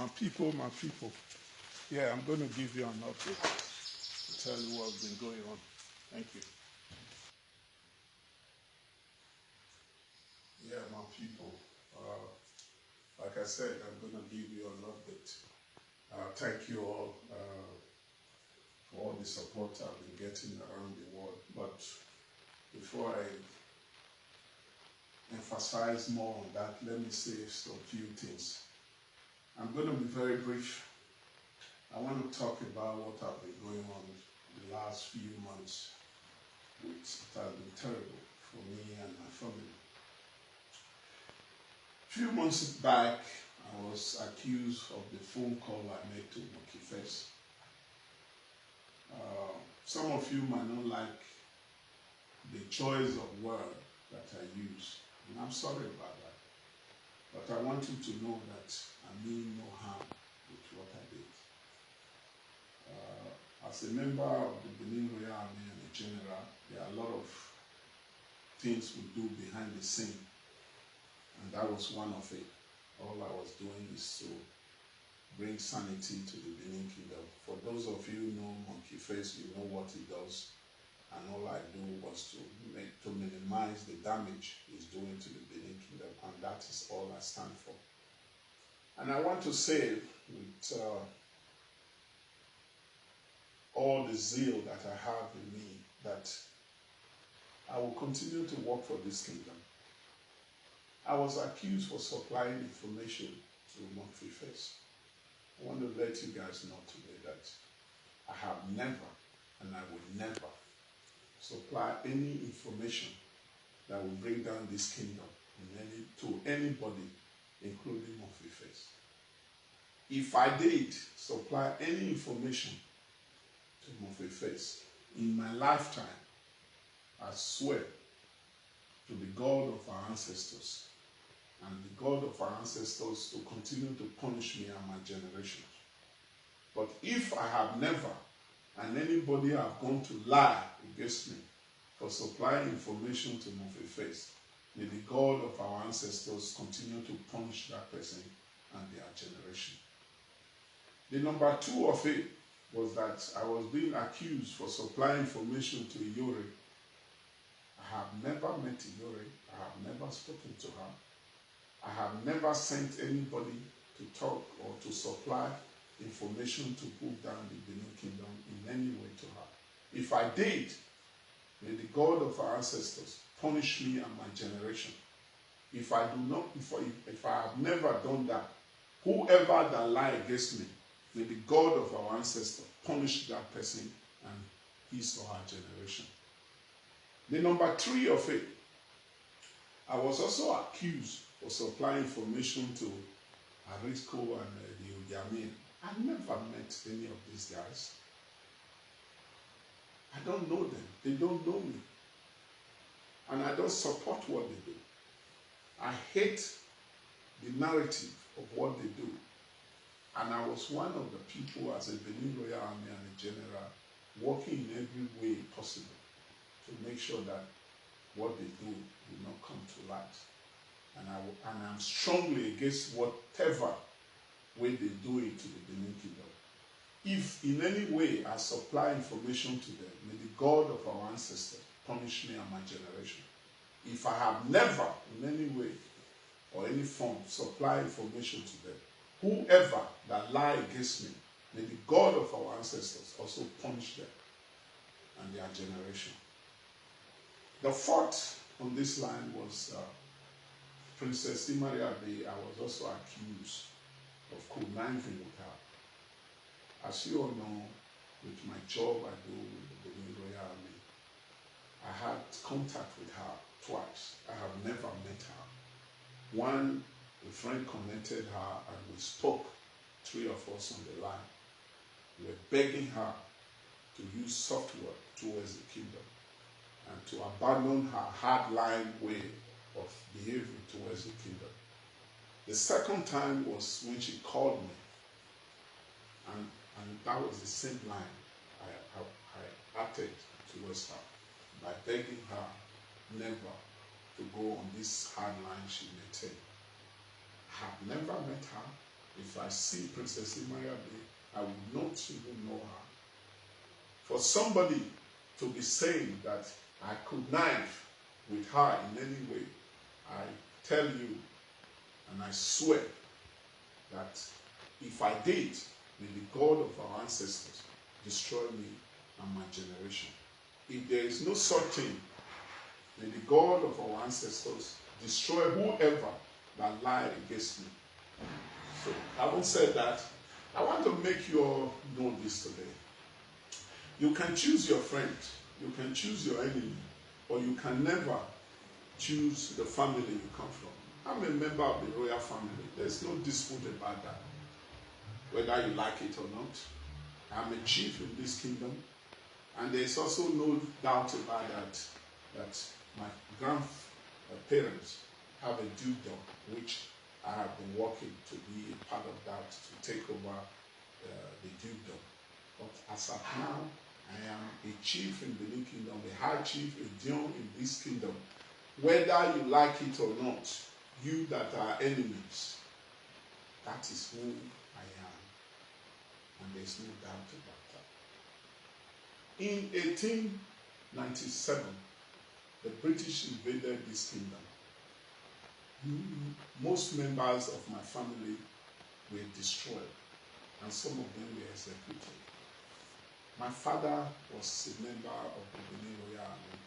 My people. Yeah, I'm going to give you an update to tell you what's been going on. Thank you. Yeah, my people. Like I said, I'm going to give you an update. Thank you all for all the support I've been getting around the world. But before I emphasize more on that, let me say some few things. I'm going to be very brief. I want to talk about what has been going on the last few months, which has been terrible for me and my family. A few months back, I was accused of the phone call I made to Mokifes. Some of you might not like the choice of word that I use, and I'm sorry about that. But I want you to know that I mean no harm with what I did. As a member of the Benin Royal Army and a general, there are a lot of things we do behind the scene, and that was one of it. All I was doing is to bring sanity to the Benin Kingdom. For those of you who know Monkey Face, you know what he does, and all I do was to minimize the damage he's doing to the Benin Kingdom, and that is all I stand for. And I want to say with all the zeal that I have in me that I will continue to work for this kingdom. I was accused for supplying information to Monkey Face. I want to let you guys know today that I have never and I will never supply any information that will bring down this kingdom to anybody, including Monkey Face. If I did supply any information to Monkey Face in my lifetime, I swear to the God of our ancestors and the God of our ancestors to continue to punish me and my generation. But if I have never, and anybody have gone to lie against me for supplying information to Monkey Face, may the God of our ancestors continue to punish that person and their generation. The number two of it was that I was being accused for supplying information to Iyore. I have never met Iyore. I have never spoken to her. I have never sent anybody to talk or to supply information to put down the Benin Kingdom in any way to her. If I did, may the God of our ancestors punish me and my generation. If I have never done that, whoever that lie against me, may the God of our ancestors punish that person and his or her generation. The number three of it, I was also accused for supplying information to Arisco and the Udiamin. I never met any of these guys. I don't know them. They don't know me. And I don't support what they do. I hate the narrative of what they do. And I was one of the people as a Benin Royal Army and a general working in every way possible to make sure that what they do will not come to light. And I'm strongly against whatever way they do it to the Benin Kingdom. If in any way I supply information to them, may the God of our ancestors punish me and my generation. If I have never in any way or any form supply information to them, whoever that lie against me, may the God of our ancestors also punish them and their generation. The fourth on this line was Princess Imaria Abe. I was also accused of conniving with her. As you all know, with my job I do with the Benin Royal Army, I had contact with her twice. I have never met her. One, a friend connected her and we spoke, three of us on the line. We were begging her to use software towards the kingdom and to abandon her hardline way of behaving towards the kingdom. The second time was when she called me, and that was the same line I acted towards her by begging her never to go on this hard line she may take. I have never met her. If I see Princess Imayabe, I would not even know her. For somebody to be saying that I connive with her in any way, I tell you and I swear that if I did, may the God of our ancestors destroy me and my generation. If there is no such thing, may the God of our ancestors destroy whoever that lied against me. So, having said that, I want to make you all know this today. You can choose your friend, you can choose your enemy, but you can never choose the family you come from. I'm a member of the royal family. There's no dispute about that, whether you like it or not. I'm a chief in this kingdom, and there's also no doubt about that my grandparents have a dukedom, which I have been working to be a part of that, to take over the dukedom. But as of now, I am a chief in the new kingdom, a high chief, a dion in this kingdom. Whether you like it or not, you that are enemies, that is who I am. And there's no doubt about that. In 1897, the British invaded this kingdom. Most members of my family were destroyed, and some of them were executed. My father was a member of the Benin Royal Army.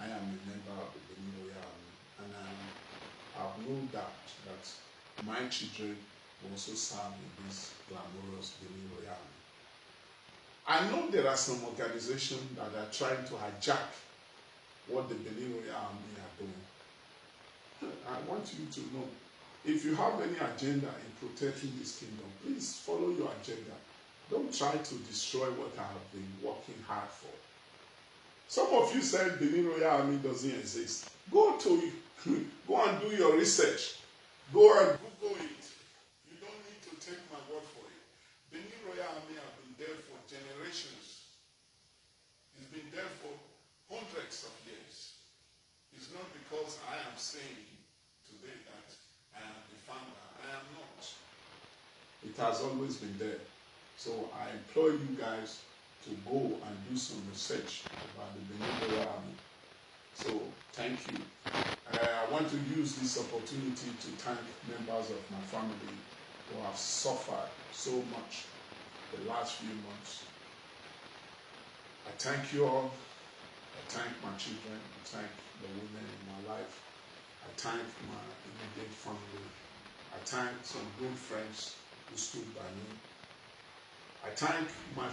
I am a member of the Benin Royal Army, and I have no doubt that my children will also serve in this glamorous Benin Royal Army. I know there are some organizations that are trying to hijack what the Benin Royal Army are doing. I want you to know, if you have any agenda in protecting this kingdom, please follow your agenda. Don't try to destroy what I have been working hard for. Some of you said Benin Royal Army doesn't exist. Go and do your research. Go and Google it. You don't need to take my word for it. Benin Royal Army have been there for generations. It's been there for hundreds of years. It's not because I am saying today that I am the founder. I am not. It has always been there. So I implore you guys to go and do some research about the Benin Royal Army. So thank you. I want to use this opportunity to thank members of my family who have suffered so much the last few months. I thank you all. I thank my children. I thank the women in my life. I thank my immediate family. I thank some good friends who stood by me. I thank my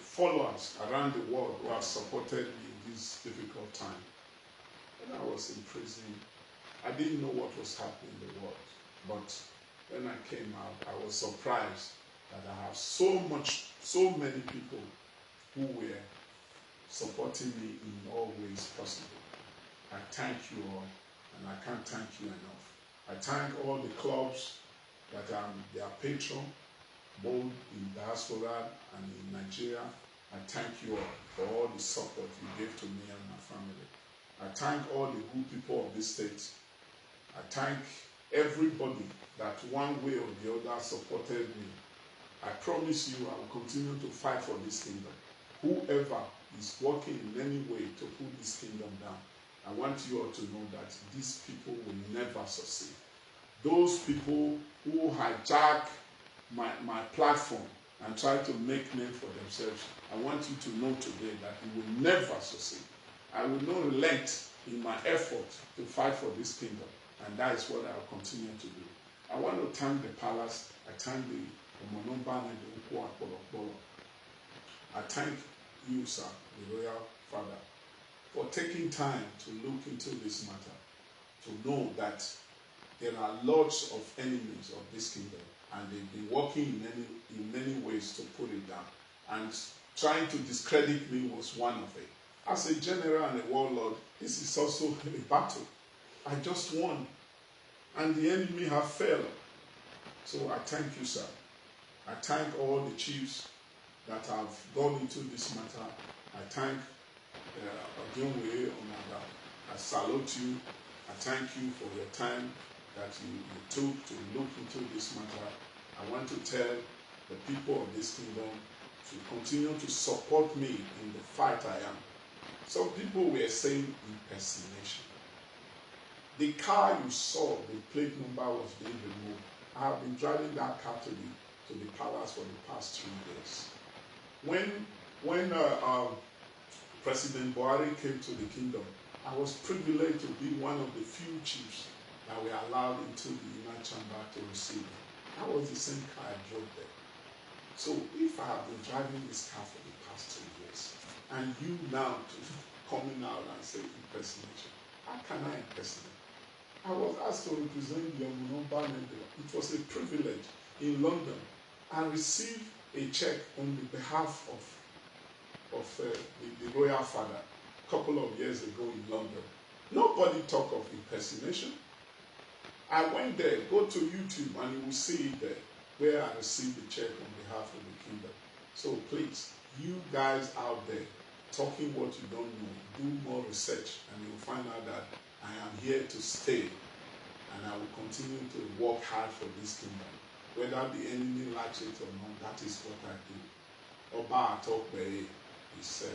followers around the world who have supported me in this difficult time. When I was in prison, I didn't know what was happening in the world. But when I came out, I was surprised that I have so many people who were supporting me in all ways possible. I thank you all, and I can't thank you enough. I thank all the clubs that I'm their patron, both in diaspora and in Nigeria. I thank you all for all the support you gave to me and my family. I thank all the good people of this state. I thank everybody that one way or the other supported me. I promise you I will continue to fight for this kingdom. Whoever is working in any way to put this kingdom down, I want you all to know that these people will never succeed. Those people who hijack my platform and try to make name for themselves, I want you to know today that you will never succeed. I will not relent in my effort to fight for this kingdom, and that is what I will continue to do. I want to thank the palace. I thank the Monoban and the Okoro. I thank you, sir, the royal father, for taking time to look into this matter, to know that there are lots of enemies of this kingdom, and they've been working in many ways to put it down. And trying to discredit me was one of it. As a general and a warlord, this is also a battle. I just won, and the enemy have failed. So I thank you, sir. I thank all the chiefs that have gone into this matter. I thank Odionwe Omada. I salute you. I thank you for your time. that you took to look into this matter. I want to tell the people of this kingdom to continue to support me in the fight I am. Some people were saying impersonation. The car you saw, the plate number was being removed. I have been driving that car to the palace for the past 3 days. When President Buhari came to the kingdom, I was privileged to be one of the few chiefs that were allowed into the inner chamber to receive him. That was the same car I drove there. So if I have been driving this car for the past 2 years, and you now coming out and say impersonation, how can I impersonate? I was asked to represent the Yomunomba Nende. It was a privilege in London. I received a check on behalf of the royal father a couple of years ago in London. Nobody talked of impersonation. I went there, go to YouTube, and you will see it there, where I received the check on behalf of the kingdom. So please, you guys out there, talking what you don't know, do more research, and you'll find out that I am here to stay, and I will continue to work hard for this kingdom. Whether the enemy likes it or not, that is what I do. Oba Atokbe is